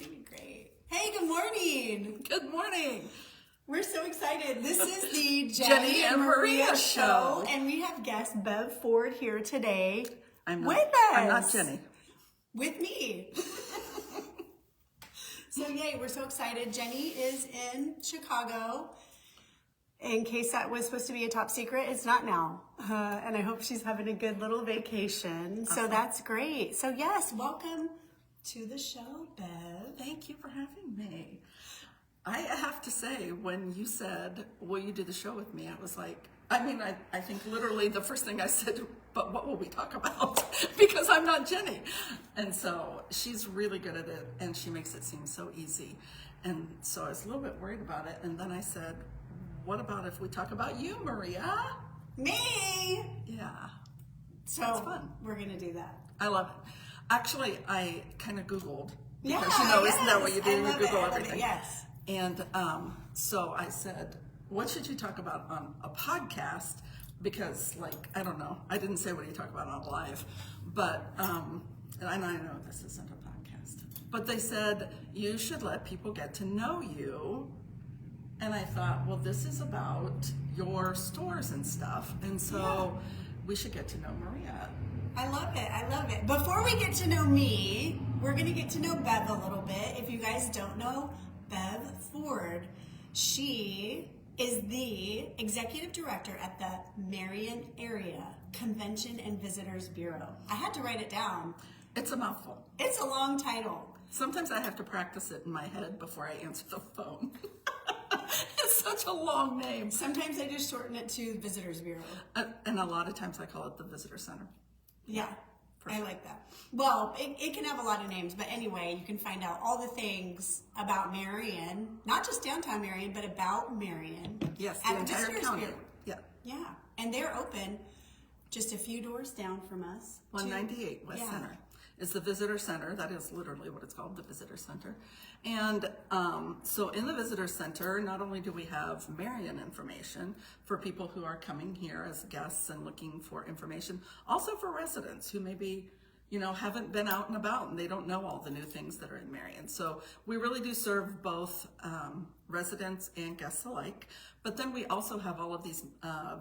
Doing great. Hey, good morning. Good morning. We're so excited. This is the Jenny and Maria show. And we have guest Bev Ford here today with us. I'm not Jenny. With me. So yay, we're so excited. Jenny is in Chicago. In case that was supposed to be a top secret, it's not now. And I hope she's having a good little vacation. So that's great. So yes, welcome to the show, Bev. Thank you for having me. I have to say, when you said, will you do the show with me? I was like, I think literally the first thing I said, but what will we talk about? Because I'm not Jenny. And so she's really good at it and she makes it seem so easy. And so I was a little bit worried about it. And then I said, what about if we talk about you, Maria? Me? Yeah. So that's fun. We're going to do that. I love it. Actually, I kind of Googled. Yeah, Because, isn't that what you do? You Google everything. Yes. And so I said, what should you talk about on a podcast? Because, I don't know. I didn't say what do you talk about on live. But, and I know this isn't a podcast. But they said, you should let people get to know you. And I thought, well, this is about your stores and stuff. And so we should get to know Maria. I love it. I love it. Before we get to know me, we're going to get to know Bev a little bit. If you guys don't know Bev Ford, she is the executive director at the Marion Area Convention and Visitors Bureau. I had to write it down. It's a mouthful. It's a long title. Sometimes I have to practice it in my head before I answer the phone. It's such a long name. Sometimes I just shorten it to Visitors Bureau. And a lot of times I call it the Visitor Center. Yeah, I like that. Well, it can have a lot of names, but anyway, you can find out all the things about Marion, not just downtown Marion, but about Marion. Yes, at the entire Visitors county. Bureau. Yeah. Yeah, and they're open just a few doors down from us. 198 West Center is the Visitor Center. That is literally what it's called, the Visitor Center. And so in the Visitor Center, not only do we have Marion information for people who are coming here as guests and looking for information, also for residents who maybe, haven't been out and about and they don't know all the new things that are in Marion. So we really do serve both residents and guests alike. But then we also have all of these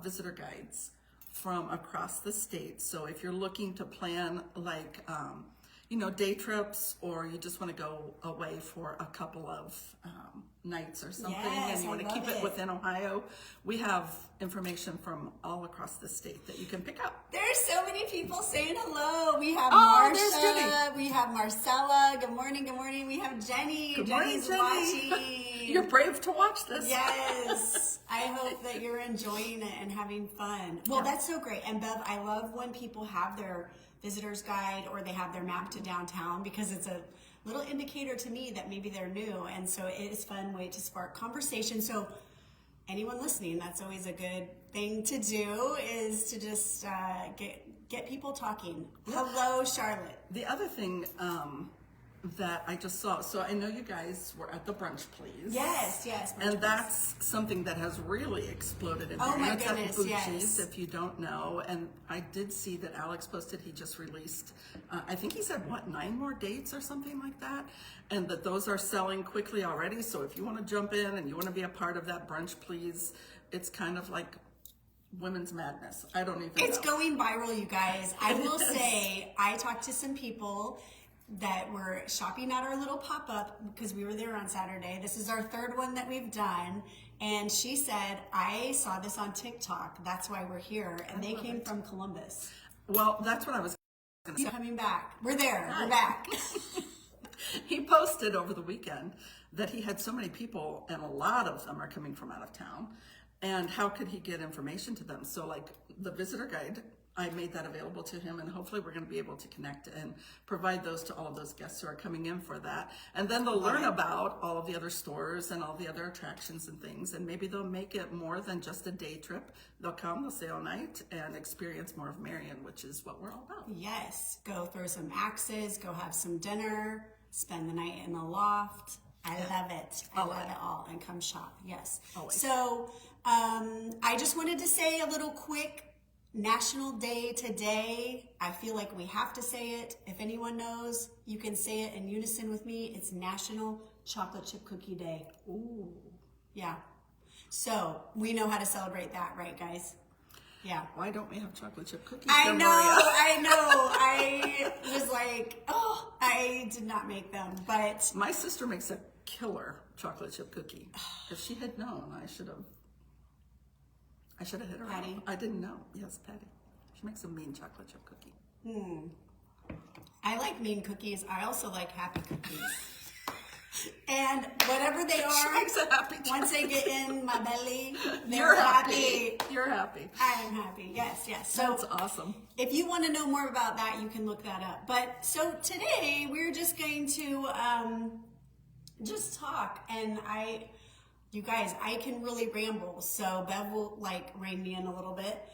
visitor guides from across the state. So if you're looking to plan day trips, or you just want to go away for a couple of nights or something, and you want to keep it within Ohio, we have information from all across the state that you can pick up. There's so many people saying hello. We have there's Marsha, Judy. we have Marcella. Good morning, good morning. We have Jenny. Good Jenny's morning, Jenny. watching. You're brave to watch this. Yes. I hope that you're enjoying it and having fun. Well, that's so great. And Bev, I love when people have their visitor's guide or they have their map to downtown, because it's a little indicator to me that maybe they're new. And so it is a fun way to spark conversation. So anyone listening, that's always a good thing to do, is to just get people talking. Hello, Charlotte. The other thing that I just saw, so I know you guys were at the Brunch Please. Yes. And that's something that has really exploded in Oh my It's at goodness, Bucci's, yes. if you don't know. And I did see that Alex posted he just released, I think he said, 9 more dates or something like that? And that those are selling quickly already. So if you want to jump in and you want to be a part of that Brunch Please, it's kind of like women's madness. I don't even It's know. going viral, you guys. I will say, I talked to some people that were shopping at our little pop-up, because we were there on Saturday. This is our 3rd one that we've done. And she said, I saw this on TikTok. That's why we're here. And they came from Columbus. Well, that's what I was going to say. Coming back. We're there. We're back. He posted over the weekend that he had so many people, and a lot of them are coming from out of town. And how could he get information to them? So the visitor guide, I made that available to him, and hopefully we're going to be able to connect and provide those to all of those guests who are coming in for that. And then they'll learn about all of the other stores and all the other attractions and things, and maybe they'll make it more than just a day trip. They'll come, they'll stay all night, and experience more of Marion, which is what we're all about. Yes. Go throw some axes, go have some dinner, spend the night in the loft. I love it. I love it all. And come shop. Yes. Always. So I just wanted to say a little quick National Day today. I feel like we have to say it. If anyone knows, you can say it in unison with me. It's National Chocolate Chip Cookie Day. Ooh. Yeah. So we know how to celebrate that, right, guys? Yeah. Why don't we have chocolate chip cookies? I there, know, Maria? I know. I was like, oh, I did not make them, but My sister makes a killer chocolate chip cookie. If she had known, I should have hit her Patty? up. I didn't know. Yes, Patty. She makes a mean chocolate chip cookie. I like mean cookies. I also like happy cookies. And whatever they She are, makes a happy once they get in my belly, they're You're happy. You're happy. I am happy. Yes, yes. So That's awesome. if you want to know more about that, you can look that up. But so today we're just going to just talk, and you guys, I can really ramble, so Bev will like rein me in a little bit.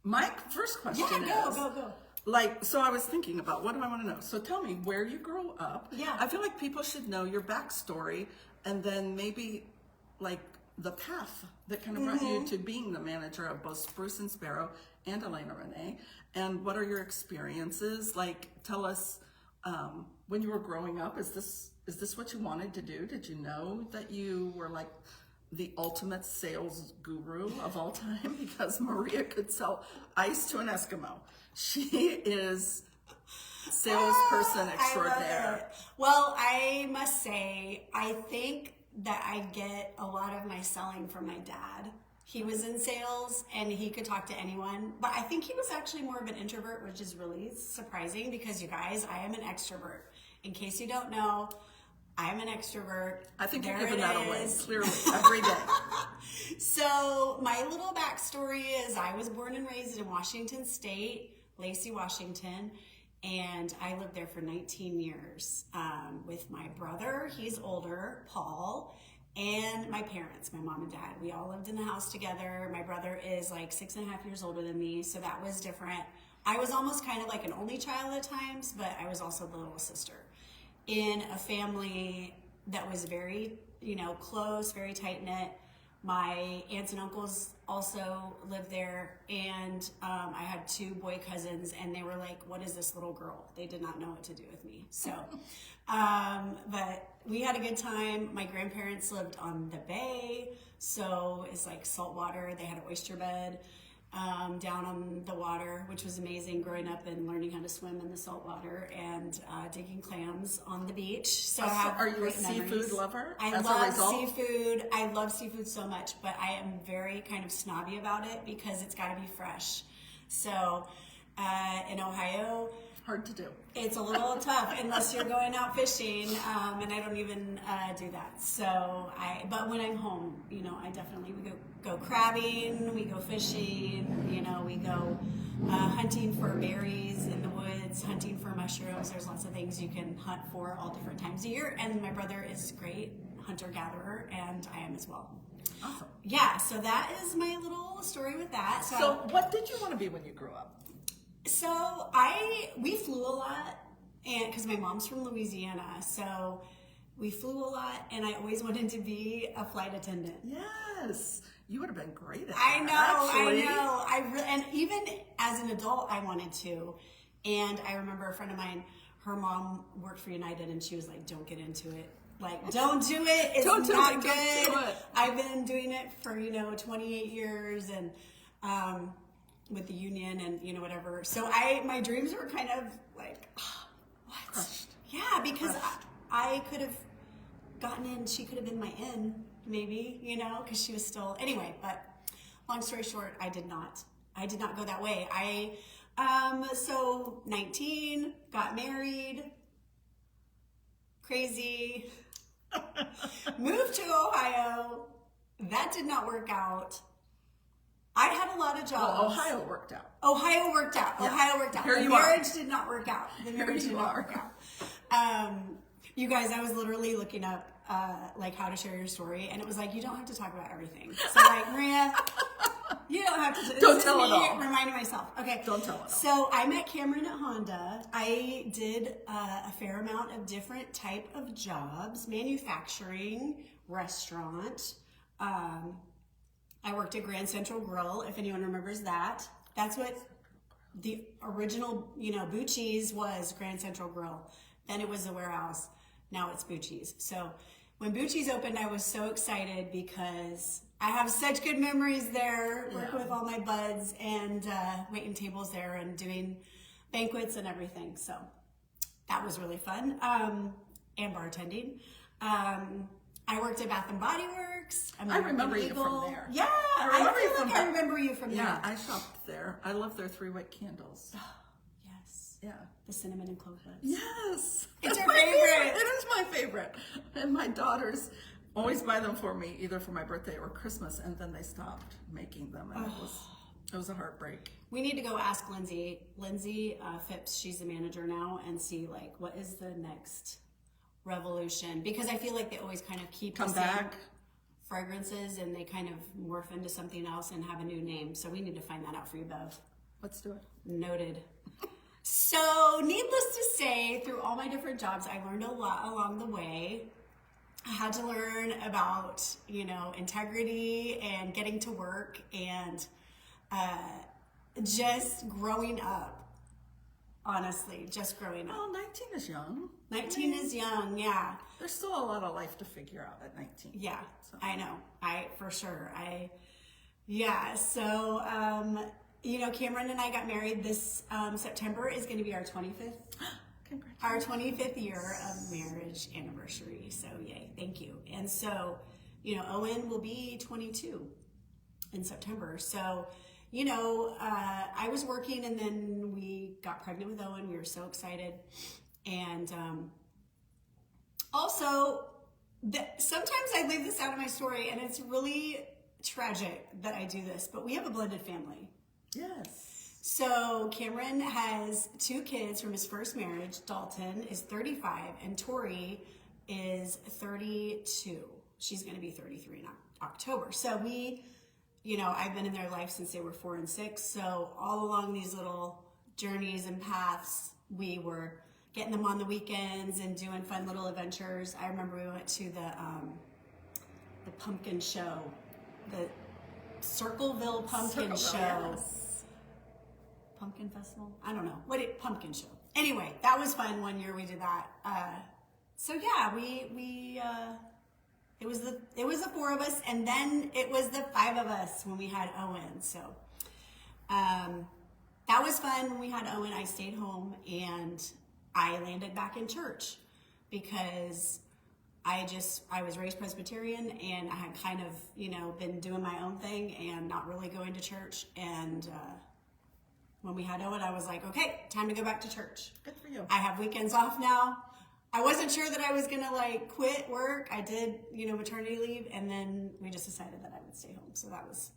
My first question Yeah, is, go. like, so I was thinking about what do I want to know? So tell me where you grew up. Yeah. I feel like people should know your backstory, and then maybe like the path that kind of brought you to being the manager of both Spruce and Sparrow and Elena Renee. And what are your experiences? Like, tell us when you were growing up, is this what you wanted to do? Did you know that you were like the ultimate sales guru of all time? Because Maria could sell ice to an Eskimo. She is salesperson extraordinaire. I love it. Well, I must say, I think that I get a lot of my selling from my dad. He was in sales and he could talk to anyone, but I think he was actually more of an introvert, which is really surprising because you guys, I am an extrovert. In case you don't know, I'm an extrovert. I think There you're giving it that away, is. clearly, every day. So my little backstory is I was born and raised in Washington State, Lacey, Washington, and I lived there for 19 years with my brother. He's older, Paul, and my parents, my mom and dad. We all lived in the house together. My brother is like 6.5 years older than me, so that was different. I was almost kind of like an only child at times, but I was also the little sister in a family that was very, close, very tight-knit. My aunts and uncles also lived there, and I had 2 boy cousins, and they were like, what is this little girl? They did not know what to do with me. So, but we had a good time. My grandparents lived on the bay, so it's like salt water. They had an oyster bed down on the water, which was amazing growing up and learning how to swim in the salt water and digging clams on the beach. So I have Are you a great seafood memories. lover? I as a love result? seafood. I love seafood so much, but I am very kind of snobby about it because it's got to be fresh. So in Ohio, Hard to do. it's a little tough unless you're going out fishing, and I don't even do that. So but when I'm home, I definitely we go crabbing, we go fishing, we go hunting for berries in the woods, hunting for mushrooms. There's lots of things you can hunt for all different times a year. And my brother is a great hunter-gatherer, and I am as well. Awesome. Yeah, so that is my little story with that. So what did you want to be when you grew up? So we flew a lot, and because my mom's from Louisiana, so we flew a lot, and I always wanted to be a flight attendant. Yes. You would have been great at I that, know, actually. I know. And even as an adult, I wanted to. And I remember a friend of mine, her mom worked for United, and she was like, "Don't get into it. Like, don't do it. It's Don't do not it. good." Don't do it. I've been doing it for 28 years, and with the union, and whatever. So my dreams were kind of like, what? Crushed. Yeah, because I could have gotten in. She could have been my in, maybe, because she was still anyway. But long story short, I did not go that way. So 19, got married, crazy, moved to Ohio. That did not work out. I had a lot of jobs. Well, Ohio worked out. Ohio worked out. Yeah. Ohio worked out. Here The you are. marriage did not work out. The marriage you did not are. work out. You guys, I was literally looking up like how to share your story, and it was like you don't have to talk about everything. So like Maria, you don't have to. Don't this tell is it me all. reminding myself. Okay. Don't tell it all. So I met Cameron at Honda. I did a fair amount of different type of jobs: manufacturing, restaurant. I worked at Grand Central Grill, if anyone remembers that. That's what the original, Bucci's was, Grand Central Grill. Then it was the Warehouse. Now it's Bucci's. So when Bucci's opened, I was so excited because I have such good memories there, working with all my buds and waiting tables there and doing banquets and everything. So that was really fun. And bartending. I worked at Bath and Body Works. I remember you from there. Yeah, I remember you from there. Yeah, I shopped there. I love their 3-wick candles. Yes. Yeah. The cinnamon and clove buds. Yes. It's your favorite. It is my favorite. And my daughters always buy them for me, either for my birthday or Christmas, and then they stopped making them, and it was a heartbreak. We need to go ask Lindsay. Lindsay Phipps, she's the manager now, and see what is the next revolution, because I feel like they always kind of keep Come the same back. fragrances and they kind of morph into something else and have a new name. So we need to find that out for you, Bev. Let's do it. Noted. So needless to say, through all my different jobs, I learned a lot along the way. I had to learn about, integrity and getting to work and just growing up. Honestly, just growing up. Well, 19 is young. 19 is young, yeah. There's still a lot of life to figure out at 19. Yeah, So. I know. For sure. So, Cameron and I got married this September is going to be our 25th. Congratulations. Our 25th year of marriage anniversary. So, yay, thank you. And so, Owen will be 22 in September. So, I was working and then we got pregnant with Owen. We were so excited. And also, sometimes I leave this out of my story and it's really tragic that I do this, but we have a blended family. Yes. So Cameron has 2 kids from his first marriage. Dalton is 35 and Tori is 32. She's going to be 33 in October. So I've been in their life since they were 4 and 6. So all along these little journeys and paths, we were getting them on the weekends and doing fun little adventures. I remember we went to the pumpkin show, the Circleville Pumpkin Show. Yes. Pumpkin Festival? I don't know. Pumpkin Show. Anyway, that was fun. One year we did that. So yeah, it was the 4 of us, and then it was the 5 of us when we had Owen. So that was fun. When we had Owen, I stayed home and I landed back in church because I was raised Presbyterian and I had kind of, been doing my own thing and not really going to church. And when we had Owen, I was like, okay, time to go back to church. Good for you. I have weekends off now. I wasn't sure that I was going to quit work. I did, maternity leave, and then we just decided that I would stay home. So that was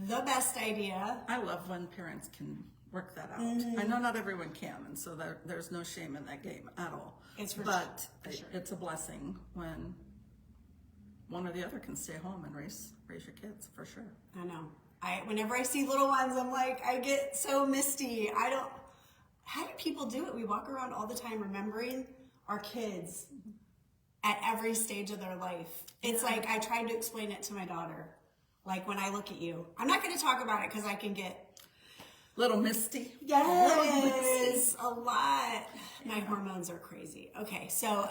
the best idea. I love when parents can work that out. I know not everyone can, and so there's no shame in that game at all. It's a blessing when one or the other can stay home and raise your kids, for sure. I know. Whenever I see little ones, I'm like, I get so misty. How do people do it? We walk around all the time remembering our kids at every stage of their life. It's like I tried to explain it to my daughter. Like when I look at you, I'm not going to talk about it because I can get little misty. Yes, a lot. My hormones are crazy. Okay, so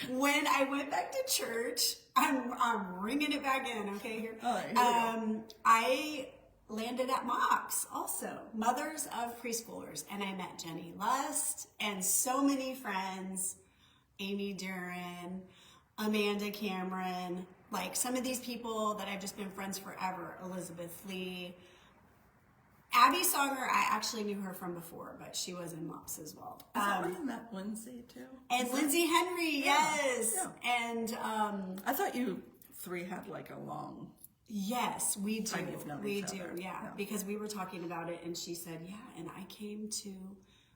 when I went back to church, I'm ringing it back in. Okay, here. All right, here we go. I landed at MOPS also, Mothers of Preschoolers, and I met Jenny Lust and so many friends, Amy Duran, Amanda Cameron, some of these people that I've just been friends forever, Elizabeth Lee. Abby Songer, I actually knew her from before, but she was in MOPS as well. Is that where you met Lindsay too? And Lindsay Henry, yes. Yeah. And I thought you 3 had a long. Yes, we do. Time you've known We each do, other. yeah. Yeah. Because we were talking about it, and she said, "Yeah." And I came to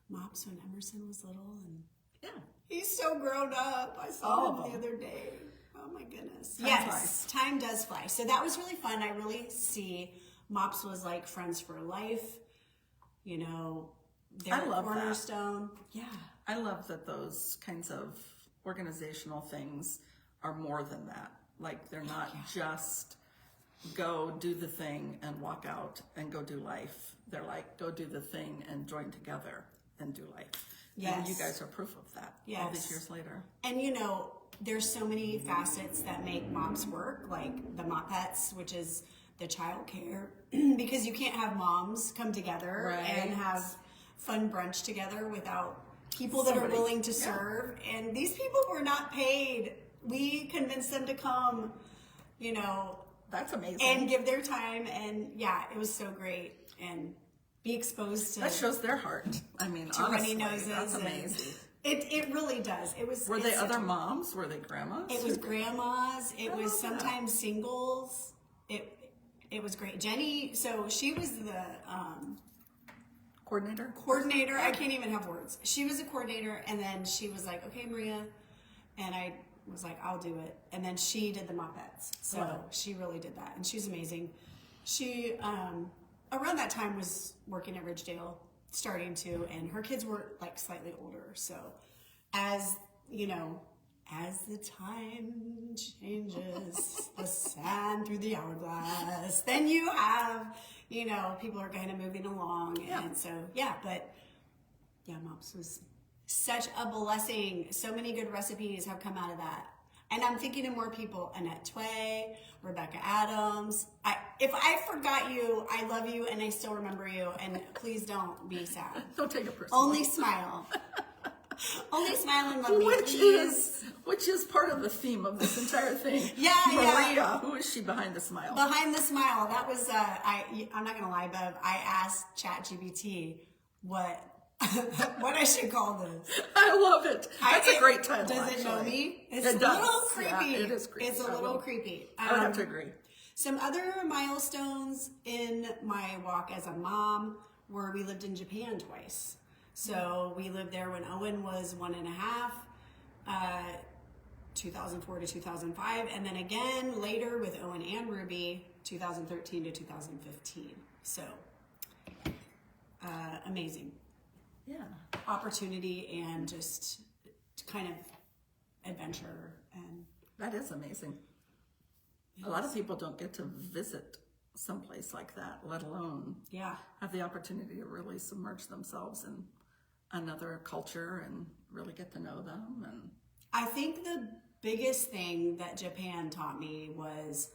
MOPS when Emerson was little, and Yeah. he's so grown up. I saw All him of the them. other day. Oh my goodness. Time Yes, flies. time does fly. So that was really fun. I really see MOPS was like friends for life. They're I love that. cornerstone. Yeah. I love that those kinds of organizational things are more than that. Like they're not just go do the thing and walk out and go do life. They're like, go do the thing and join together and do life. Yes. And you guys are proof of that all these years later. And there's so many facets that make moms work, like the Mopettes, which is the child care, because you can't have moms come together and have fun brunch together without people that are willing to serve. And these people were not paid. We convinced them to come, That's amazing. And give their time. And it was so great. And be exposed to. That shows their heart. I mean, to honestly, runny noses. that's amazing. It really does. Were they other moms? Were they grandmas? It was grandmas. It was sometimes singles. It was great. Jenny, so she was the coordinator. I can't even have words. She was a coordinator, and then she was like, "Okay, Maria," and I was like, "I'll do it." And then she did the Mopettes. So she really did that, and she's amazing. She around that time was working at Ridgedale, starting to, and her kids were like slightly older. So as the time changes, the sand through the hourglass, then you have, people are kind of moving along. Yeah. And so, Mops was such a blessing. So many good recipes have come out of that. And I'm thinking of more people, Annette Tway, Rebecca Adams. If I forgot you, I love you and I still remember you. And please don't be sad. Don't take it personally. Only smile. Only smile and love me, please. Which is part of the theme of this entire thing. Maria, who is she behind the smile? Behind the smile. That was, I'm not going to lie, Bev. I asked ChatGPT what I should call this. I love it. That's a great title. Does it know me? It's a little creepy. Yeah, it is creepy. It's a little creepy. I would have to agree. Some other milestones in my walk as a mom were we lived in Japan twice. So we lived there when Owen was 1.5, 2004 to 2005, and then again later with Owen and Ruby, 2013 to 2015. So amazing. Yeah. Opportunity and just kind of adventure. And that is amazing. A lot of people don't get to visit someplace like that, let alone have the opportunity to really submerge themselves in another culture and really get to know them. And I think the biggest thing that Japan taught me was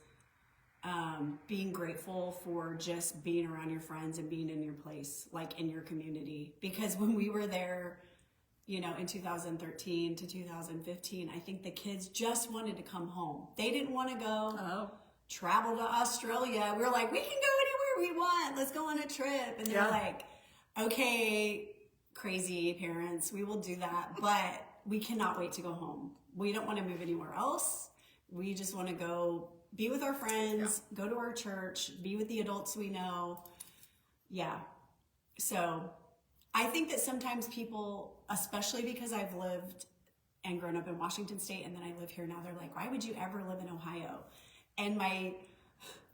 being grateful for just being around your friends and being in your place, like in your community. Because when we were there, in 2013 to 2015, I think the kids just wanted to come home. They didn't want to go travel to Australia. We were like, we can go anywhere we want. Let's go on a trip. And they're like, okay, crazy parents, we will do that. But we cannot wait to go home. We don't want to move anywhere else. We just want to go be with our friends, go to our church, be with the adults we know. Yeah. So I think that sometimes people, especially because I've lived and grown up in Washington State and then I live here now, they're like, why would you ever live in Ohio? And my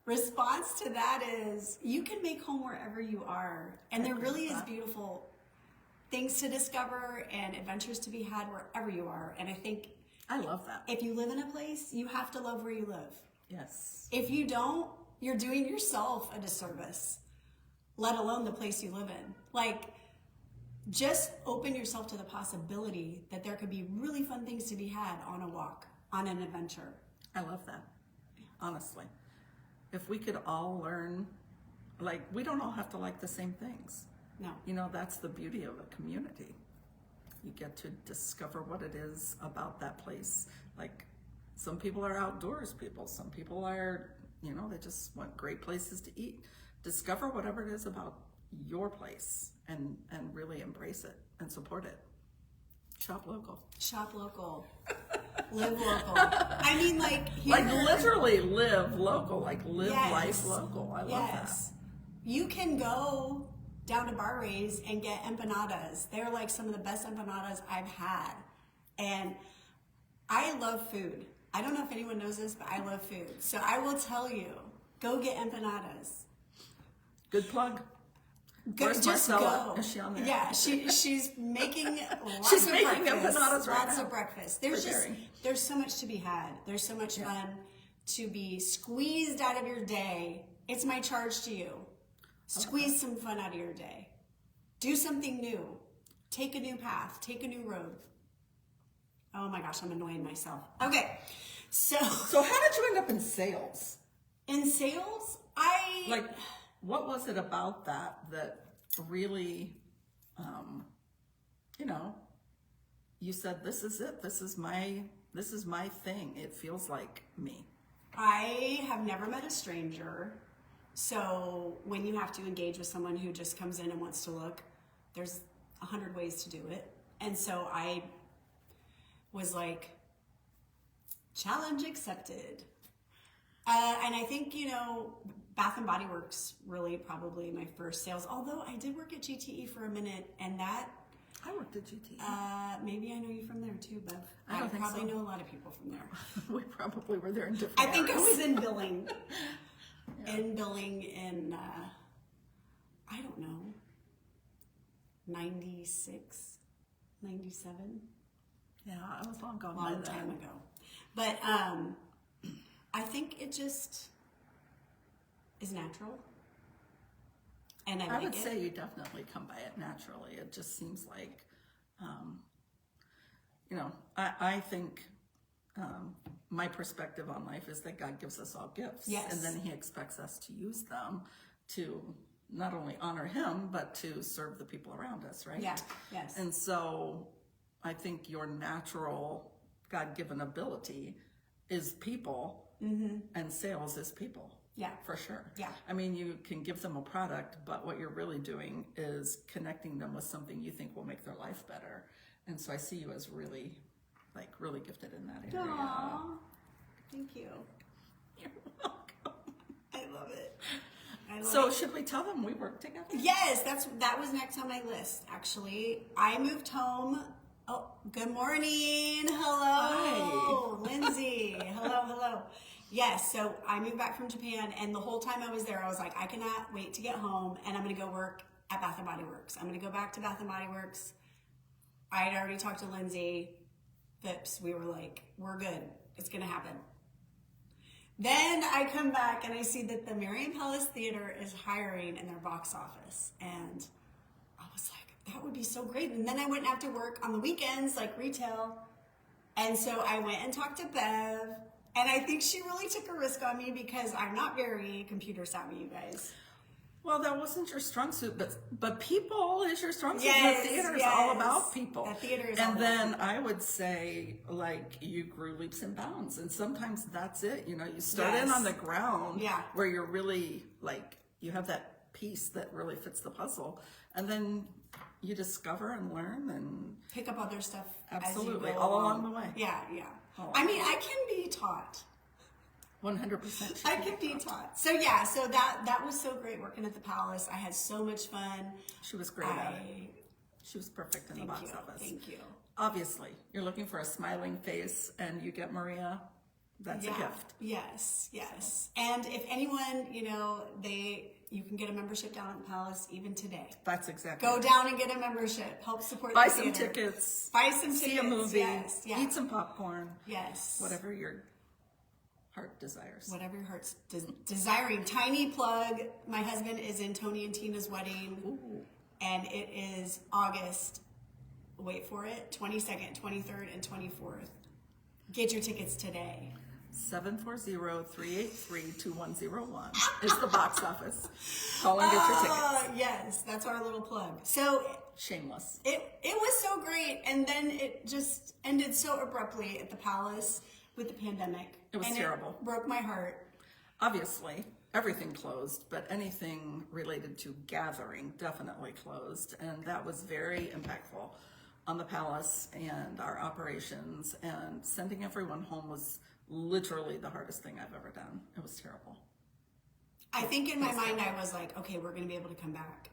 response to that is, you can make home wherever you are. And there really is beautiful things to discover and adventures to be had wherever you are. And I think I love that. If you live in a place, you have to love where you live. Yes. If you don't, you're doing yourself a disservice, let alone the place you live in. Like, just open yourself to the possibility that there could be really fun things to be had on a walk, on an adventure. I love that. Honestly. If we could all learn, like, we don't all have to like the same things. No. That's the beauty of a community. You get to discover what it is about that place. Like, some people are outdoors people. Some people are, they just want great places to eat. Discover whatever it is about your place and really embrace it and support it. Shop local. Shop local. Live local. I mean, like, here, like literally live local, like live life local. I love that. You can go down to Bar Ray's and get empanadas. They're like some of the best empanadas I've had. And I love food. I don't know if anyone knows this, but I love food. So I will tell you, go get empanadas. Good plug. Where's Marcella? Is she on there? Yeah, she's making lots she's of making breakfast. empanadas right Lots now. of breakfast. There's so much to be had. There's so much fun. to be squeezed out of your day, it's my charge to you. Squeeze some fun out of your day. Do something new. Take a new path. Take a new road. Oh my gosh, I'm annoying myself. Okay, so how did you end up in sales? In sales, what was it about that really, you said, this is it. This is my thing. It feels like me. I have never met a stranger. So when you have to engage with someone who just comes in and wants to look, there's 100 ways to do it. And so I was like, challenge accepted. And I think, Bath and Body Works really probably my first sales, although I did work at GTE for a minute, and that... I worked at GTE. Maybe I know you from there too, Bev. I don't think probably so. know a lot of people from there. We probably were there in different I think areas. it was in billing. In billing in, I don't know, 96, 97. Yeah, I was long gone. Long time ago. But I think it just is natural. And I would like it. say you definitely come by it naturally. It just seems like, I think my perspective on life is that God gives us all gifts. Yes. And then he expects us to use them to not only honor him, but to serve the people around us, right? Yeah, yes. And so I think your natural God-given ability is people, and sales is people. Yeah. For sure. Yeah. I mean, you can give them a product, but what you're really doing is connecting them with something you think will make their life better. And so I see you as really gifted in that area. Aww. Thank you. You're welcome. I love it. So should we tell them we work together? Yes, that was next on my list, actually. I moved home. Oh, good morning. Hello. Hi. Lindsay. Hello. Yes, so I moved back from Japan, and the whole time I was there, I was like, I cannot wait to get home, and I'm going to go work at Bath & Body Works. I'm going to go back to Bath & Body Works. I had already talked to Lindsay Phipps. We were like, we're good. It's going to happen. Then I come back, and I see that the Marion Palace Theater is hiring in their box office, and I was like, that would be so great. And then I went after work on the weekends, like retail, and so I went and talked to Bev. And I think she really took a risk on me because I'm not very computer savvy, you guys. Well, that wasn't your strong suit, but people is your strong suit. Yes, The theater is yes. all about people. The theater is all and about then people. I would say, you grew leaps and bounds, and sometimes that's it. You start in Yes. on the ground, Yeah. where you're really you have that piece that really fits the puzzle, and then you discover and learn and Pick up other stuff. absolutely as you go all along the way. Yeah. All I mean, I can be taught. 100%. I can be taught. So yeah, so that was so great working at the Palace. I had so much fun. She was great at it. She was perfect in the box office. Thank you. Obviously, you're looking for a smiling face, and you get Maria. That's a gift. Yes. And if anyone, you can get a membership down at the Palace even today. That's exactly. Go down and get a membership. Help support Buy the some theater. tickets. Buy some tickets. See a movie. Yes. Yeah. Eat some popcorn. Yes. Whatever your heart desires. Whatever your heart's desiring. Tiny plug. My husband is in Tony and Tina's wedding. Ooh. And it is August, wait for it, 22nd, 23rd, and 24th. Get your tickets today. 740-383-2101 is the box office. Call and get your tickets. Yes, that's our little plug. So Shameless. it was so great, and then it just ended so abruptly at the Palace with the pandemic. It was terrible. It broke my heart. Obviously, everything closed, but anything related to gathering definitely closed, and that was very impactful on the Palace and our operations, and sending everyone home was literally the hardest thing I've ever done. It was terrible. I think in my mind I was like, okay, we're going to be able to come back.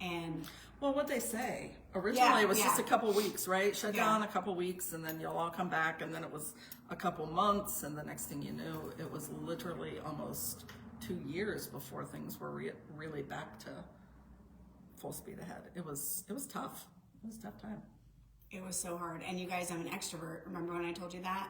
And well, what they say originally, it was just yeah. a couple weeks, right? Shut Yeah. down a couple weeks, and then you'll all come back, and then it was a couple months, and the next thing you knew, it was literally almost 2 years before things were really back to full speed ahead. It was tough. It was a tough time. it was so hard. And you guys, I'm an extrovert. Remember when I told you that?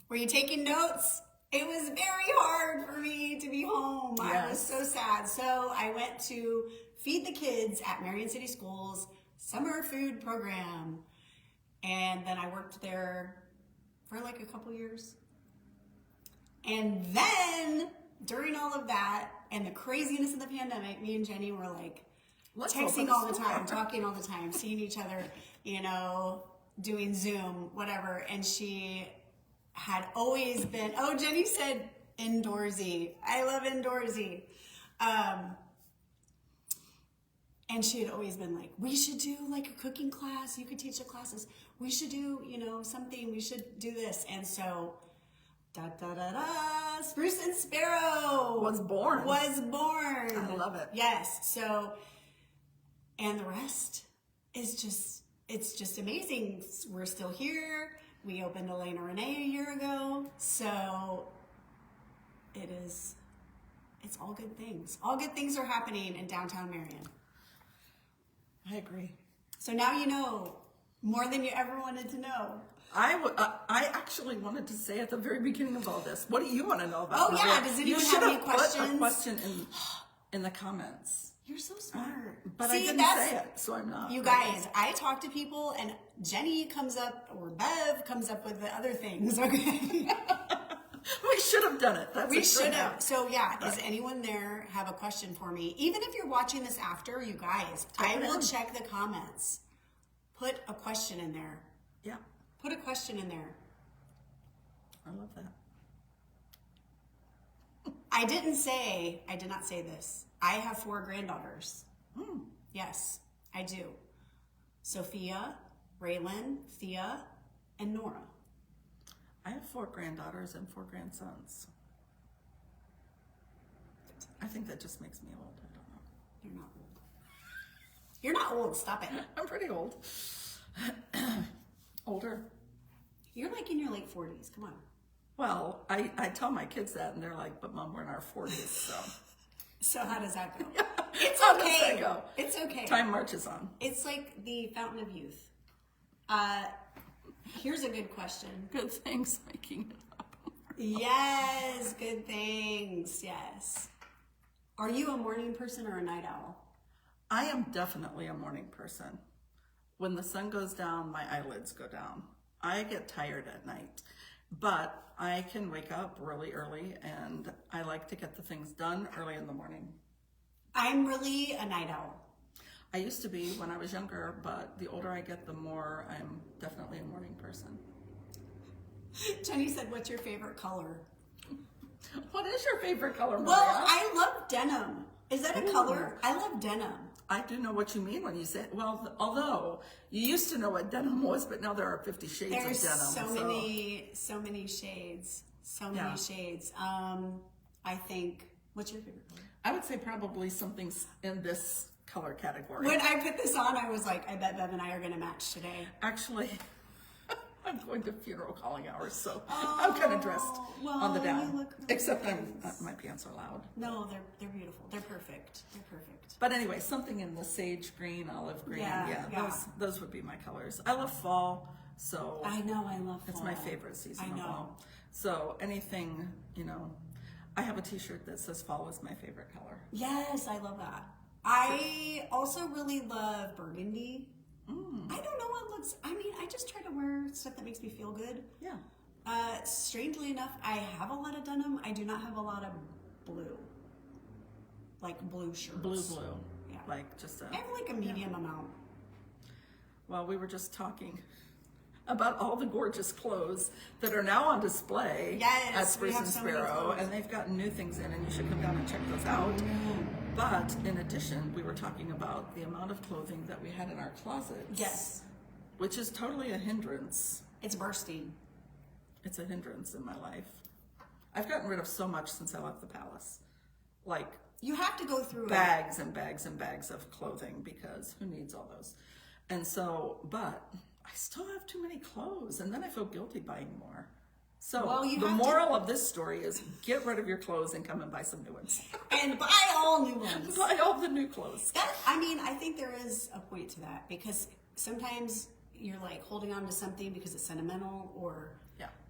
Were you taking notes? it was very hard for me to be home. Yes. I was so sad. So I went to Feed the Kids at Marion City Schools summer food program. And then I worked there for like a couple years. And then during all of that and the craziness of the pandemic, me and Jenny were like texting all the time, talking all the time, seeing each other, you know, doing Zoom, whatever. And she had always been, oh, Jenny said indoorsy. I love indoorsy. And she had always been like, we should do like a cooking class. You could teach the classes. We should do, you know, something. We should do this. And so, Spruce and Sparrow was born. I love it. Yes. So, and the rest is just, it's just amazing. We're still here. We opened Elena Renee a year ago. So it's all good things. All good things are happening in downtown Marion. I agree. So now you know more than you ever wanted to know. I actually wanted to say at the very beginning of all this, what do you want to know about? Oh yeah, does anyone have any questions? Put a question in the comments. You're so smart. But See, I didn't say it, so I'm not. You guys, I talk to people and Jenny comes up, or Bev comes up with the other things, okay? We should have done it. We should have. So yeah, does anyone there have a question for me? Even if you're watching this after, you guys, I will check the comments. Put a question in there. Yeah. Put a question in there. I love that. I did not say this. I have 4 granddaughters. Yes, I do. Sophia, Raylan, Thea, and Nora. I have 4 granddaughters and 4 grandsons. I think that just makes me old. I don't know. You're not old. You're not old. Stop it. I'm pretty old. Older. You're like in your late 40s. Come on. Well, I tell my kids that, and they're like, but Mom, we're in our 40s, so. So how does that go? Yeah. It's How okay. does that go? It's okay. Time marches on. It's like the fountain of youth. Here's a good question. Good things making it up. Yes, good things. Yes. Are you a morning person or a night owl? I am definitely a morning person. When the sun goes down, my eyelids go down. I get tired at night, but I can wake up really early, and I like to get the things done early in the morning. I'm really a night owl. I used to be when I was younger, but the older I get, the more I'm definitely a morning person. Jenny said, what's your favorite color? What is your favorite color, Maria? Well, I love denim. Is that a color? I love denim. I do know what you mean when you say, well, although you used to know what denim was, but now there are 50 shades There's of denim. so many shades. So many shades. I think, what's your favorite color? I would say probably something in this color category. When I put this on, I was like, I bet Bev and I are going to match today. Actually, I'm going to funeral calling hours, so I'm kind of dressed on the down. You look really Except nice. my pants are loud. No, they're beautiful. They're perfect. They're perfect. But anyway, something in the sage green, olive green. Yeah. Those would be my colors. I love fall, so I know, I love fall. it's my favorite season I know. of all. So anything, I have a t-shirt that says fall is my favorite color. Yes, I love that. I also really love burgundy. I don't know what looks, I just try to wear stuff that makes me feel good. Yeah. Strangely enough, I have a lot of denim. I do not have a lot of blue. Like blue shirts. Blue. Yeah. Like just I have like a medium amount. Well, we were just talking about all the gorgeous clothes that are now on display at we Spruce have and so many Sparrow, clothes. and they've got new things in, and you should come down and check those out. But in addition, we were talking about the amount of clothing that we had in our closets. Yes. Which is totally a hindrance. It's bursting. It's a hindrance in my life. I've gotten rid of so much since I left the palace. Like You have to go through bags and bags and bags of clothing, because who needs all those? And so, but I still have too many clothes, and then I feel guilty buying more. So the moral of this story is get rid of your clothes and come and buy some new ones. And buy all new ones. Buy all the new clothes. I think there is a point to that, because sometimes you're like holding on to something because it's sentimental, or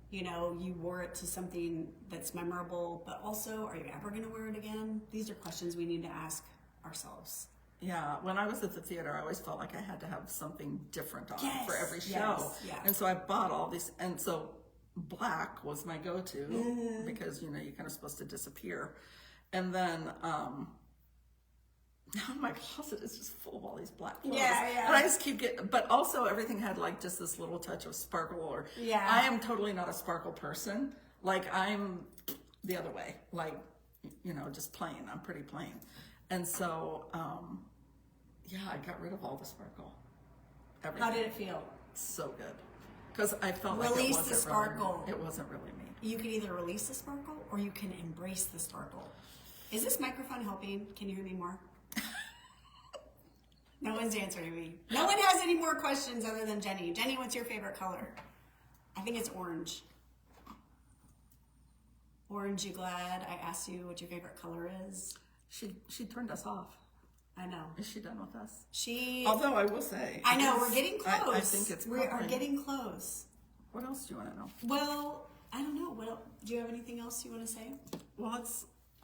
you know, you wore it to something that's memorable, but also, are you ever going to wear it again? These are questions we need to ask ourselves. Yeah, when I was at the theater, I always felt like I had to have something different on Yes, for every show. yes, yeah. And so I bought all these, and so black was my go-to because, you know, you're kind of supposed to disappear. And then now my closet is just full of all these black clothes. Yeah. And I just keep getting, but also everything had like just this little touch of sparkle or, Yeah. I am totally not a sparkle person. Like I'm the other way, like, you know, just plain. I'm pretty plain. And so, yeah, I got rid of all the sparkle. Everything. How did it feel? So good. Because I felt like Release it wasn't the sparkle. Really, it wasn't really me. You can either release the sparkle or you can embrace the sparkle. Is this microphone helping? Can you hear me more? No one's answering me. No one has any more questions other than Jenny. Jenny, what's your favorite color? I think it's orange. Orange, you glad I asked you what your favorite color is? She turned us off. I know. Is she done with us? Although I will say. I know, we're getting close. I think it's We are getting close. What else do you want to know? Well, I don't know. What else? Do you have anything else you want to say? Well,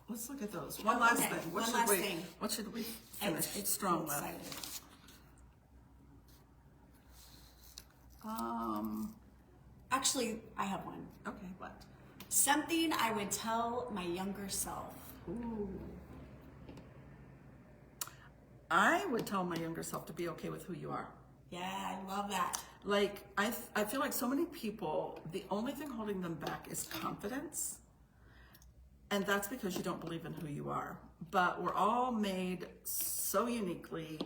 let's look at those. One last okay. thing. One last thing. What should we finish It's strong with? excited. Actually, I have one. Okay, what? Something I would tell my younger self. Ooh. I would tell my younger self to be okay with who you are. Yeah, I love that. Like, I feel like so many people, the only thing holding them back is confidence. And that's because you don't believe in who you are. But we're all made so uniquely.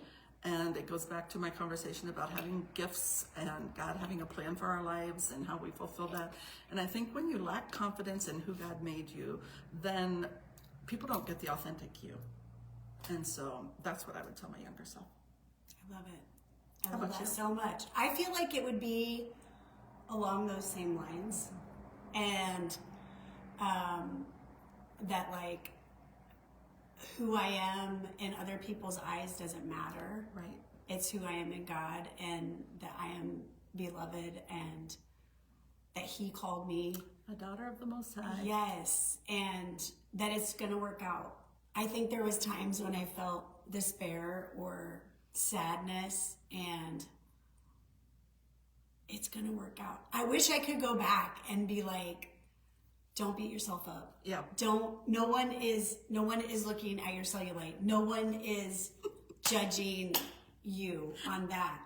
And it goes back to my conversation about having gifts and God having a plan for our lives and how we fulfill that. And I think when you lack confidence in who God made you, then people don't get the authentic you. And so that's what I would tell my younger self. I love it. I How love about that you? so much. I feel like it would be along those same lines. And that like who I am in other people's eyes doesn't matter. Right. It's who I am in God, and that I am beloved, and that He called me. A daughter of the Most High. Yes, and that it's going to work out. I think there was times when I felt despair or sadness, and it's going to work out. I wish I could go back and be like, don't beat yourself up. Yeah. No one is looking at your cellulite. No one is judging you on that.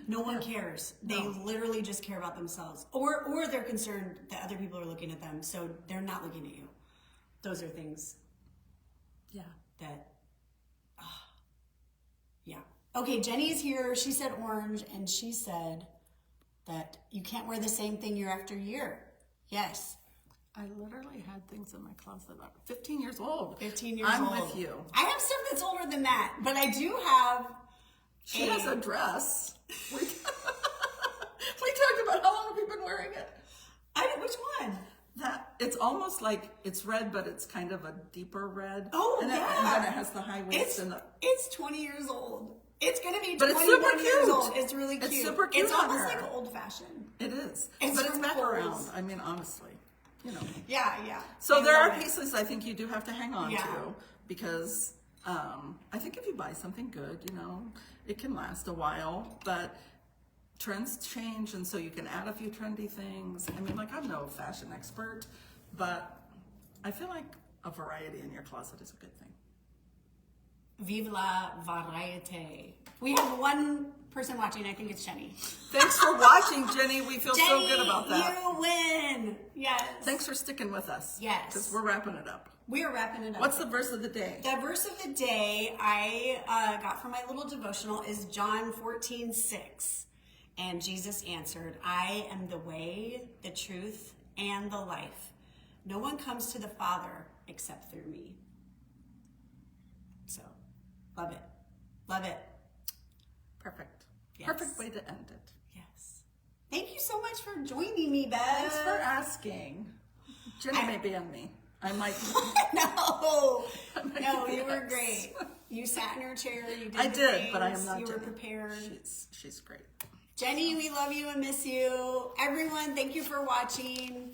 No one cares. They literally just care about themselves. Or they're concerned that other people are looking at them, so they're not looking at you. Those are things Yeah. that yeah. Okay, Jenny is here. She said orange, and she said that you can't wear the same thing year after year. Yes. I literally had things in my closet. 15 years old. 15 years I'm old. with you. I have stuff that's older than that, but I do have. She has a dress. We talked about how long have you been wearing it? Which one? That it's almost like it's red, but it's kind of a deeper red. Oh, and yeah. And then it has the high waist and the. It's 20 years old. It's gonna be But it's 21 super years cute. old. It's really cute. It's super cute It's on almost her. like old fashioned. It is. It's But it's from back Kohl's. around. I mean, honestly, you know. Yeah. So I there love are it. pieces I think you do have to hang on Yeah. to because I think if you buy something good, you know, it can last a while, but trends change, and so you can add a few trendy things. I mean, like, I'm no fashion expert, but I feel like a variety in your closet is a good thing. Vive la variété. We have one person watching. I think it's Jenny. Thanks for watching, Jenny. We feel so Jenny, good about that. you win. Yes. Thanks for sticking with us. Yes. Because we're wrapping it up. We are wrapping it up. What's the verse of the day? The verse of the day I got from my little devotional is John 14:6. And Jesus answered, I am the way, the truth, and the life. No one comes to the Father except through me. So, love it. Love it. Perfect. Yes. Perfect way to end it. Yes. Thank you so much for joining me, Bev. Thanks for asking. Jenny may be on me. I might. No, be you were next. great. You sat in your chair. You did. I the did, but I am things, not You were Jenny. prepared. She's great. Jenny, we love you and miss you. Everyone, thank you for watching.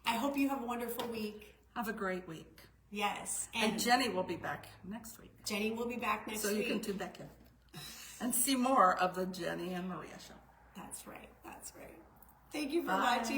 I hope you have a wonderful week. Have a great week. Yes. And Jenny will be back next week. Jenny will be back next So week. you can tune back in and see more of the Jenny and Maria show. That's right. That's right. Thank you for Bye. watching.